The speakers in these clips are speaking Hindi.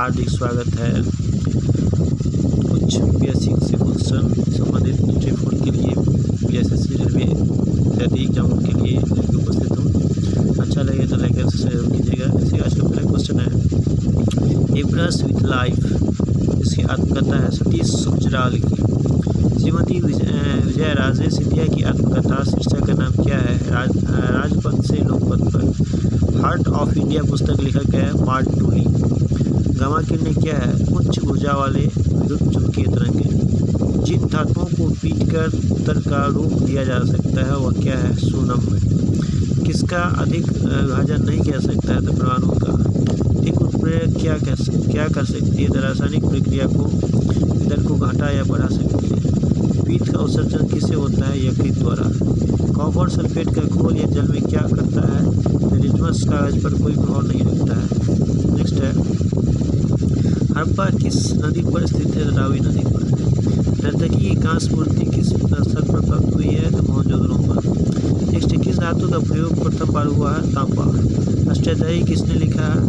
हार्दिक स्वागत है। कुछ बेसिक से क्वेश्चन संबंधित नीट 4 के लिए PSSC रेलवे इत्यादि एग्जामों के लिए उपस्थित हूँ। अच्छा लगे तो लाइक और सब्सक्राइब कीजिएगा। जैसे आज का पहला क्वेश्चन है, ए ब्रश विथ लाइफ, इसकी आत्मकथा है सतीश सुजराल की। श्रीमती विजया राजे सिंधिया की आत्मकथा शीर्षक का नाम क्या है? राजपथ से लोकपथ पर। हार्ट ऑफ इंडिया पुस्तक लेखक है मार्ट टूली। गामा किरणें क्या है? उच्च ऊर्जा वाले विद्युत चुंबकीय तरंगें। जिन धातुओं को पीटकर उत्तर का रूप दिया जा सकता है वह क्या है? सोनम। किसका अधिक विभाजन नहीं किया सकता है? तो परमाणु का। एक उत्प्रेरक क्या कर सकती है? तो रासायनिक प्रक्रिया को ईंधन को घटा या बढ़ा सकती है। पीत का उत्सर्जन किससे होता है? यकृत द्वारा। कॉपर सल्फेट का घोल या जल में क्या करता है? लिटमस कागज पर कोई प्रभाव नहीं रखता है। नेक्स्ट है, हड़प्पा किस नदी पर स्थित है? रावी नदी पर। नर्तकी की कांस्य मूर्ति किस स्थल पर प्राप्त हुई है? तो मोहनजोदड़ो पर। नेक्स्ट, किस धातु का प्रयोग प्रथम बार हुआ है? तांबा। अष्टाध्यायी किसने लिखा है?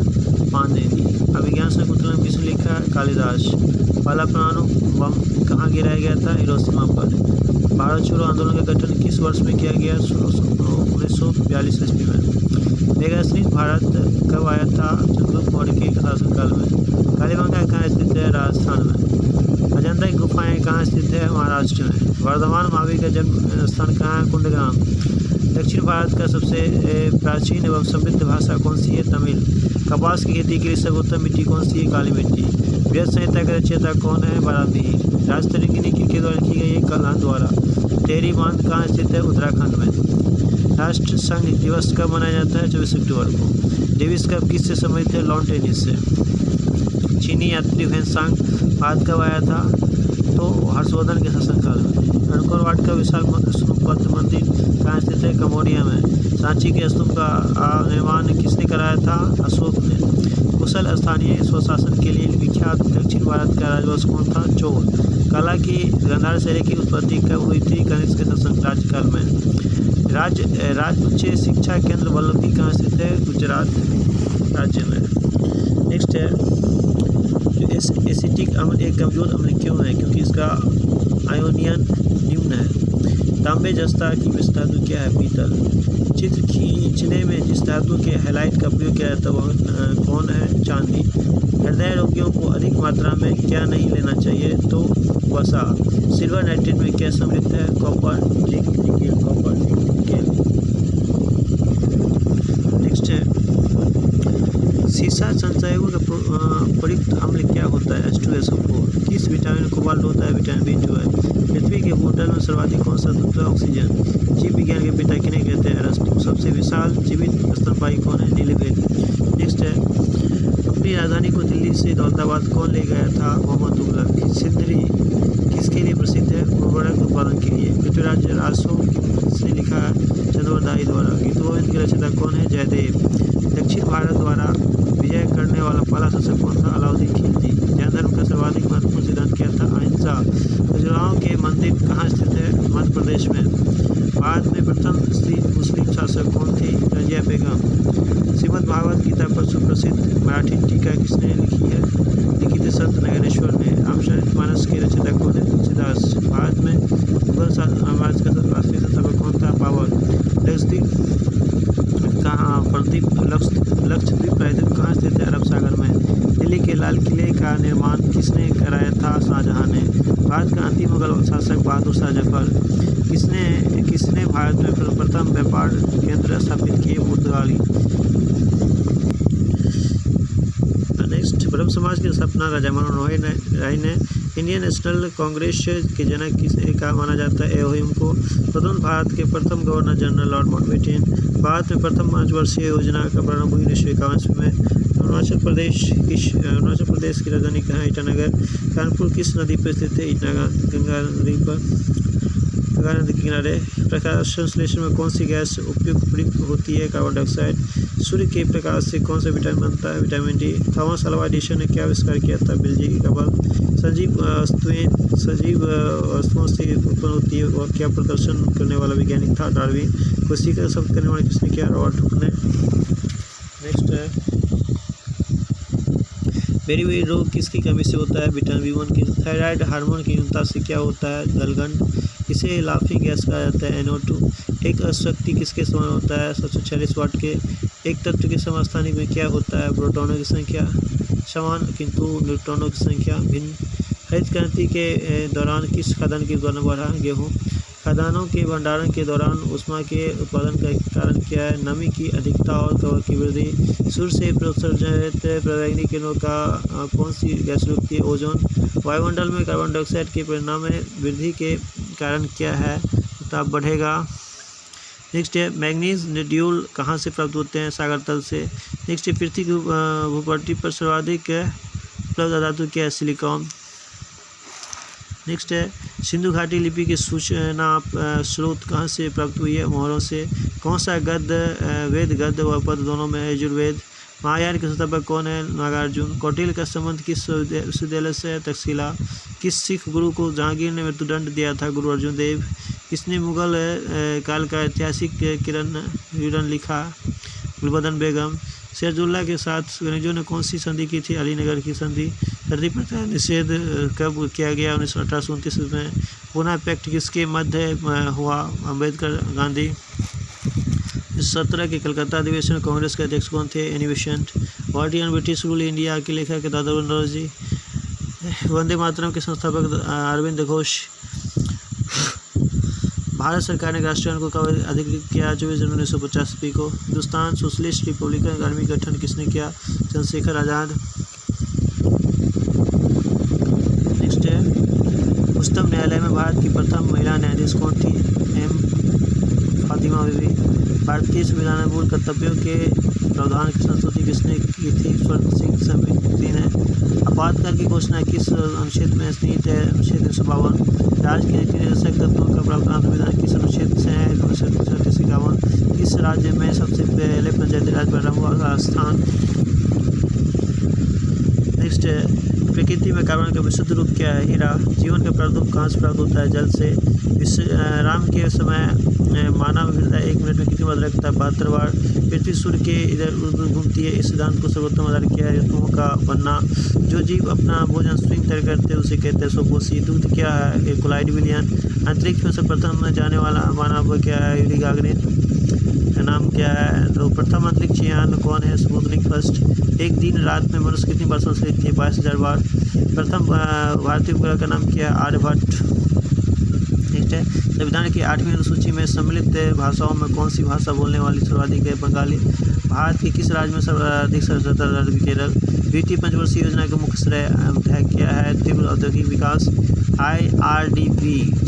पाणिनि। अभिज्ञान शकुंतलम किसने लिखा है? कालिदास। पहला परमाणु बम कहाँ गिराया गया था? हिरोशिमा पर। भारत छोड़ो आंदोलन का गठन किस वर्ष में किया गया? 1942 ईस्वी में। मेगास्थनीज भारत कब आया था? चंद्रगुप्त मौर्य के शासनकाल में। कालीबंगा कहाँ स्थित है? राजस्थान में। अजंता की गुफाएं कहाँ स्थित है? महाराष्ट्र में। वर्धमान महावीर का जन्म स्थान कहाँ है? कुंडग्राम। दक्षिण भारत का सबसे प्राचीन एवं समृद्ध भाषा कौन सी है? तमिल। कपास की खेती के लिए सर्वोत्तम मिट्टी कौन सी है? काली मिट्टी। बृहद संहिता का रचयिता कौन है? बाराही। राजतरंगिनी किसके द्वारा लिखी गई है? कल्हान द्वारा। टेहरी बांध कहाँ स्थित है? उत्तराखंड में। राष्ट्र संघ दिवस कब मनाया जाता है? 24 अक्टूबर को। डेविस कप किससे संबंधित है? लॉन टेनिस से। चीनी यात्री व्हेनसांग भारत कब आया था? तो हर्षवर्धन के शासनकाल में। अंकोर वाट का विशाल स्तूपबद्ध मंदिर कहाँ स्थित है? कंबोडिया में। सांची के स्तूप का निर्माण किसने कराया था? अशोक ने। कुशल स्थानीय स्वशासन के लिए विख्यात दक्षिण भारत का राजवंश कौन था? चोल। कला की गांधार शैली की उत्पत्ति कब हुई थी? कनिष्क के शासन राज्यकाल में। राज्य उच्च शिक्षा केंद्र वल्लभी कहाँ स्थित है? गुजरात राज्य में। नेक्स्ट है, जो एसिटिक अम्ल एक कमजोर अम्ल क्यों है? क्योंकि इसका आयोनियन निम्न है। तांबे जस्ता की मिश्र धातु क्या है? पीतल। चित्र खींचने में जिस धातु के हैलाइट का प्रयोग किया जाता है वह कौन है? चांदी। हृदय रोगियों को अधिक मात्रा में क्या नहीं लेना चाहिए? तो वसा। सिल्वर नाइट्रेट में क्या समृद्ध है? Copper nickel. Copper nickel. Next है, सीसा संचयकों का प्रयुक्त अम्ल क्या होता है? H2SO4। किस विटामिन कोबाल्ट होता है? Vitamin B12। पृथ्वी के भूतल में सर्वाधिक कौन सा तत्व है? ऑक्सीजन। जीव विज्ञान के पिता किन्हें कहते हैं? अरस्तु। सबसे विशाल जीवित स्तनपायी कौन है? नीलगिरी। नेक्स्ट है, अपनी राजधानी को दिल्ली से दौलताबाद कौन ले गया था? मोहम्मद तुगलक। सिंदरी किसके लिए प्रसिद्ध है? उर्वरक उत्पादन के लिए। पृथ्वीराज रासो किसने लिखा है? चंद्रवरदाई द्वारा। गीतगोविंद के रचयिता कौन है? जयदेव। दक्षिण भारत द्वारा विजय करने वाला पहला शासक कौन था? अलाउद्दीन खिलजी। जैन धर्म का सर्वाधिक महत्वपूर्ण सिद्धांत क्या था? अहिंसा। खजुराहो के मंदिर कहाँ स्थित है? मध्य प्रदेश में। भारत में प्रथम स्त्री मुस्लिम शासक कौन थी? रजिया बेगम। श्रीमद् भागवत गीता पर सुप्रसिद्ध मराठी टीका किसने लिखी है? लिखी थी संत नगरेश्वर ने। रामचरितमानस के रचयिता कौन है? तुलसीदास। भारत में मुगल साम्राज्य का राष्ट्रीय संस्थापक कौन था? बाबर। लक्षद्वीप प्रायद्वीप कहाँ स्थित है? अरब सागर में। दिल्ली के लाल किले का निर्माण किसने कराया था? शाहजहां ने। भारत का अंतिम मुगल शासक बहादुर शाह जफर। किसने भारत में प्रथम व्यापार केंद्र स्थापित किए? पुर्तगाली। नेक्स्ट, ब्रह्म समाज की स्थापना राजा मनोहर राय ने। इंडियन नेशनल कांग्रेस के जनक किसे का माना जाता है? एओहिम को। स्वतंत्र भारत के प्रथम governor general Lord Mountbatten. Bharat में प्रथम 5 वर्षीय योजना का प्रारंभ 1951 में। अरुणाचल प्रदेश की राजधानी कहाँ? ईटानगर। कानपुर किस नदी पर स्थित है? गंगा नदी पर। गंगा नदी के किनारे। प्रकाश संश्लेषण में कौन सी गैस प्रयुक्त होती है? Carbon dioxide. सूर्य के प्रकाश से कौन सा विटामिन बनता है? Vitamin D. Thomas Alva Edison ने क्या आविष्कार किया था? बिजली की बल्ब। सजीव वस्तुओं से उत्पन्न होती है वह क्या प्रदर्शन करने वाला वैज्ञानिक था? डार्विन। कोशिका शब्द करने वाले किसने किया? रॉबर्ट हुक ने। नेक्स्ट है, बेरी रोग किसकी कमी से होता है? विटामिन B1 की। थायराइड हार्मोन की न्यूनता से क्या होता है? गलगंड। इसे लाफिंग गैस कहा जाता है, NO2। एक अशक्ति किसके समान होता है? 746 वाट के। एक तत्व के समस्थानिक में क्या होता है? प्रोटॉनों की संख्या समान किंतु न्यूट्रॉनों की संख्या भिन्न। हरित क्रांति के दौरान किस खाद्यान्न की उत्पादन बढ़ा? गेहूँ। खाद्यान्नों के भंडारण के दौरान ऊष्मा के उत्पादन का कारण क्या है? नमी की अधिकता और कवर की वृद्धि। सूर्य से उत्सर्जित पराबैंगनी किरणों का कौन सी गैस रुकती है? ओजोन। वायुमंडल में कार्बन डाइऑक्साइड के परिणाम में वृद्धि के कारण क्या है? ताप बढ़ेगा। नेक्स्ट है मैग्नीज नोड्यूल कहाँ से प्राप्त होते हैं? सागर तल से। नेक्स्ट है पृथ्वी की भूपट्टी पर सर्वाधिक उपलब्ध धातु क्या है? सिलिकॉन। नेक्स्ट है सिंधु घाटी लिपि की सूचना स्रोत कहाँ से प्राप्त हुई है? मोहरों से। कौन सा गद्य वेद गद्य व पद दोनों में है? यजुर्वेद। महायान के संस्थापक कौन है? नागार्जुन। कौटिल्य का संबंध किस विश्वविद्यालय से है? तक्षशिला। किस सिख गुरु को जहांगीर ने मृत्युदंड दिया था? गुरु अर्जुन देव। किसने मुगल काल का ऐतिहासिक विवरण लिखा? गुलबदन बेगम। सिराजुद्दौला के साथ अंग्रेजों ने कौन सी संधि की थी? अलीनगर की संधि। धरती प्रथा निषेध कब किया गया? 1829 में। पुना पैक्ट किसके मध्य हुआ? अम्बेडकर गांधी। 17 के कलकत्ता अधिवेशन कांग्रेस के अध्यक्ष कौन थे? Annie Besant. वार्टी एंड ब्रिटिश रूल इंडिया के लेखक दादर बनरजी। वंदे मातरम के संस्थापक अरविंद घोष। भारत सरकार ने राष्ट्रगान को कब अधिकृत किया? 24 जनवरी 1950 ईस्वी को। हिंदुस्तान सोशलिस्ट रिपब्लिकन आर्मी का गठन किसने किया? चंद्रशेखर आजाद। नेक्स्ट है उच्चतम न्यायालय में भारत की प्रथम महिला न्यायाधीश कौन थी? एम फातिमा बीबी। भारतीय संविधान में मूल कर्तव्यों के प्रावधान की संस्तुति किसने की थी? स्वर्ण सिंह समिति ने। आपातकाल की घोषणा किस अनुच्छेद में स्थित है? अनुच्छेद 352। राज्य के निरक्षक तत्वों का प्रावधान संविधान किस अनुच्छेद से है? 1951। किस राज्य में सबसे पहले पंचायती राज प्रारंभ हुआ? स्थान। नेक्स्ट है प्रकृति में कार्बन का विशुद्ध रूप क्या है? हीरा। जीवन का प्रादुर्भाव कहाँ से प्राप्त होता है? जल से। राम के समय मानव हृदय 1 मिनट में कितनी बार रखता है? 72 बार। पृथ्वी सूर्य के इधर उधर घूमती है, इस सिद्धांत को सर्वोत्तम आधार किया है? ऋतुओं का बनना। जो जीव अपना भोजन स्वयं तय करते हैं उसे कहते हैं स्वपोषी। दूध क्या है? कोलाइड विलियन। अंतरिक्ष में सर्वप्रथम जाने वाला मानव क्या है? Yuri Gagarin. का नाम क्या है? तो प्रथम अंतरिक्ष यान कौन है? Sputnik first. एक दिन रात में मनुष्य कितनी बार सांस लेते हैं? 22,000 बार। प्रथम भारतीय उपग्रह का नाम क्या है? आर्यभट्ट। नेक्स्ट है संविधान की 8वीं अनुसूची में सम्मिलित भाषाओं में कौन सी भाषा बोलने वाली सर्वाधिक है? बंगाली। भारत के किस राज्य में सर्वाधिक साक्षरता दर? केरल। द्वितीय पंचवर्षीय योजना का मुख्य श्रेय क्या है? तीव्र औद्योगिक विकास। IRDP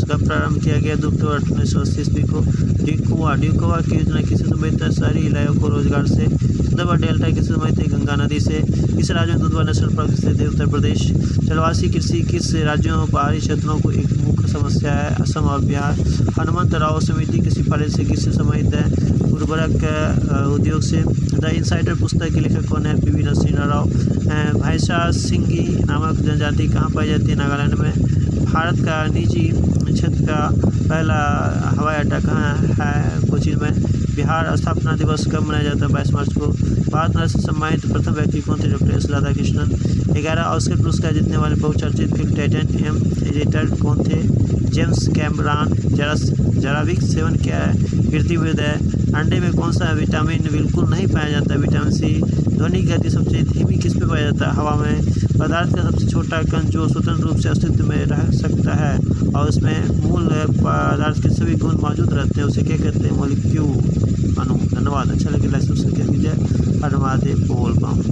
का प्रारंभ किया गया 2 अक्टूबर 1980 ईस्वी को। ड्यूकोवा की योजना किससे संबंधित है? शहरी इलाकों को रोजगार से। सुंदरबन डेल्टा किससे संबंधित है? गंगा नदी से। किस राज्य में दुधवा नेशनल पार्क स्थित है? उत्तर प्रदेश। जलवासी कृषि किस राज्यों पहाड़ी क्षेत्रों को एक मुख्य समस्या है? असम और बिहार। हनुमंतराव समिति की सिफारिश से किससे संबंधित है? उर्वरक उद्योग से। द इनसाइडर पुस्तक के लेखक कौन है? PV नरसिम्हा राव। भाषा सिंगी नामक जनजाति कहाँ पाई जाती है? नागालैंड में। भारत का निजी क्षेत्र का पहला हवाई अड्डा कहाँ है? कोचीन में। बिहार स्थापना दिवस कब मनाया जाता है? 22 मार्च को। भारत रत्न से सम्मानित प्रथम व्यक्ति कौन थे? Doctor S Radhakrishnan. 11 ऑस्कर पुरस्कार जीतने वाले बहुचर्चित फिल्म टाइटैनियम एडिटर कौन थे? James Cameron. जराविक सेवन क्या है? पृथ्वीवृद है। अंडे में कौन सा विटामिन बिल्कुल नहीं पाया जाता? Vitamin C. ध्वनि की गति सबसे धीमी किस पे पाया जाता है? हवा में। पदार्थ का सबसे छोटा कण जो स्वतंत्र रूप से अस्तित्व में रह सकता है और उसमें मूल पदार्थ के सभी गुण मौजूद रहते हैं उसे क्या कहते हैं? मॉलिक्यूल अणु। धन्यवाद। अच्छा लगे लाइक सब्सक्राइब कीजिए। हर महादेव बोल पाऊँ।